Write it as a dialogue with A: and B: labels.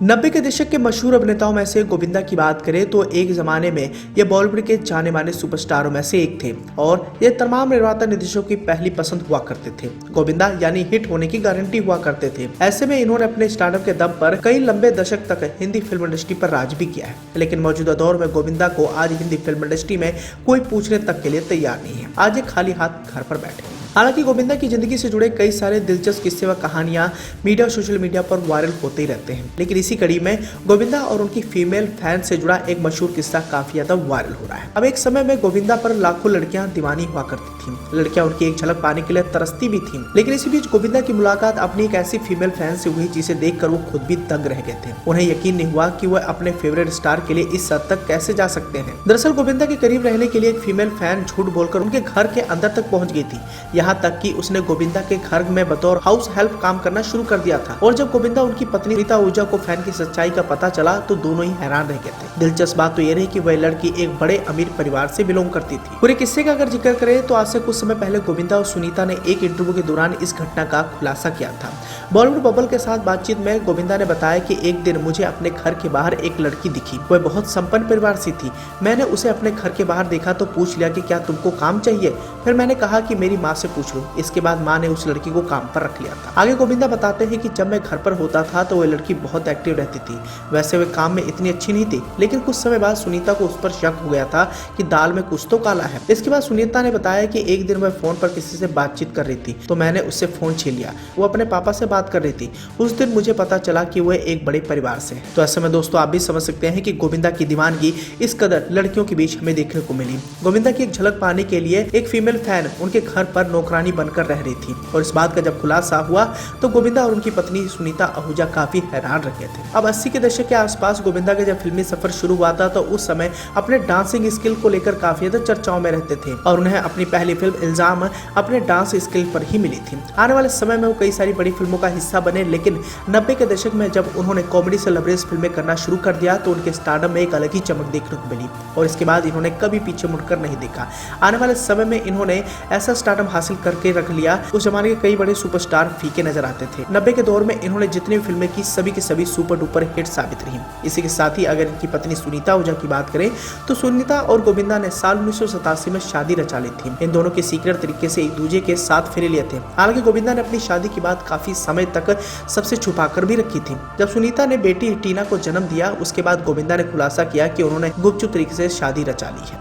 A: 90 के दशक के मशहूर अभिनेताओं में से गोविंदा की बात करें तो एक जमाने में ये बॉलीवुड के जाने माने सुपरस्टारों में से एक थे और ये तमाम निर्माता निर्देशकों की पहली पसंद हुआ करते थे। गोविंदा यानी हिट होने की गारंटी हुआ करते थे। ऐसे में इन्होंने अपने स्टार्टअप के दम पर कई लंबे दशक तक हिंदी फिल्म इंडस्ट्री पर राज भी किया है, लेकिन मौजूदा दौर में गोविंदा को आज हिंदी फिल्म इंडस्ट्री में कोई पूछने तक के लिए तैयार नहीं है। आज ये खाली हाथ घर पर बैठे हैं। हालांकि गोविंदा की जिंदगी से जुड़े कई सारे दिलचस्प किस्से व कहानियां मीडिया और सोशल मीडिया पर वायरल होते ही रहते हैं, लेकिन इसी कड़ी में गोविंदा और उनकी फीमेल फैन से जुड़ा एक मशहूर किस्सा काफी ज्यादा वायरल हो रहा है। अब एक समय में गोविंदा पर लाखों लड़कियां दीवानी हुआ करती थीं। लड़कियां उनकी एक झलक पाने के लिए तरसती भी थीं, लेकिन इसी बीच गोविंदा की मुलाकात अपनी एक ऐसी फीमेल फैन से हुई जिसे देखकर वो खुद भी दंग रह गए थे। उन्हें यकीन नहीं हुआ कि वह अपने फेवरेट स्टार के लिए इस हद तक कैसे जा सकते हैं। दरअसल गोविंदा के करीब रहने के लिए एक फीमेल फैन झूठ बोलकर उनके घर के अंदर तक पहुंच गई थी। यहाँ तक कि उसने गोविंदा के घर में बतौर हाउस हेल्प काम करना शुरू कर दिया था। और जब गोविंदा उनकी पत्नी रीता आहूजा को फैन की सच्चाई का पता चला तो दोनों ही हैरान रह गए थे। दिलचस्प बात तो ये रही कि वह लड़की एक बड़े अमीर परिवार से बिलोंग करती थी। पूरे किस्से का अगर जिक्र करें तो आज से कुछ समय पहले गोविंदा और सुनीता ने एक इंटरव्यू के दौरान इस घटना का खुलासा किया था। बॉलीवुड बबल के साथ बातचीत में गोविंदा ने बताया कि एक दिन मुझे अपने घर के बाहर एक लड़की दिखी। वह बहुत संपन्न परिवार से थी। मैंने उसे अपने घर के बाहर देखा तो पूछ लिया कि क्या तुमको काम चाहिए। फिर मैंने कहा कि मेरी माँ से पूछ लो। इसके बाद माँ ने उस लड़की को काम पर रख लिया था। आगे गोविंदा बताते हैं कि जब मैं घर पर होता था तो वह लड़की बहुत एक्टिव रहती थी। वैसे वह काम में इतनी अच्छी नहीं थी, लेकिन कुछ समय बाद सुनीता को उस पर शक हो गया था कि दाल में कुछ तो काला है। इसके बाद सुनीता ने बताया कि एक दिन वह फोन पर किसी से बातचीत कर रही थी तो मैंने उससे फोन छीन लिया। वो अपने पापा से बात कर रही थी। उस दिन मुझे पता चला कि वह एक बड़े परिवार से है। तो ऐसे में दोस्तों आप भी समझ सकते हैं कि गोविंदा की दीवानगी इस कदर लड़कियों के बीच हमें देखने को मिली। गोविंदा की एक झलक पाने के लिए एक फीमेल फैन उनके घर पर नौकरानी बनकर रह रही थी और इस बात का जब खुलासा हुआ तो गोविंदा और उनकी पत्नी सुनीता आहूजा काफी हैरान रह गए थे। अब 80 के दशक के आसपास गोविंदा का जब फिल्मी सफर शुरू हुआ था तो उस समय अपने डांसिंग स्किल को लेकर काफी ज्यादा चर्चाओं में रहते थे और उन्हें अपनी पहली फिल्म इल्जाम अपने डांस स्किल पर ही मिली थी। आने वाले समय में वो कई सारी बड़ी फिल्मों का हिस्सा बने, लेकिन 90 के दशक में जब उन्होंने कॉमेडी से लबरेज फिल्में करना शुरू कर दिया तो उनके स्टारडम में एक अलग ही चमक देखने को मिली और इसके बाद इन्होंने कभी पीछे मुड़कर नहीं देखा। आने वाले समय में इन्होंने ऐसा स्टारडम हासिल करके रख लिया। उस जमाने के कई बड़े सुपरस्टार फीके नजर आते थे। 90 के दौर में इन्होंने जितनी भी फिल्में की सभी की सभी सुपर डुपर हिट साबित रही। इसी के साथ ही अगर इनकी पत्नी सुनीता आहूजा की बात करें तो सुनीता और गोविंदा ने साल 1987 में शादी रचा ली थी। इन दोनों के सीक्रेट तरीके से एक दूसरे के साथ फेरे लिए थे। हालांकि गोविंदा ने अपनी शादी की बात काफी समय तक सबसे छुपा कर भी रखी थी। जब सुनीता ने बेटी टीना को जन्म दिया उसके बाद गोविंदा ने खुलासा किया कि उन्होंने गुपचुप तरीके से शादी रचा ली है।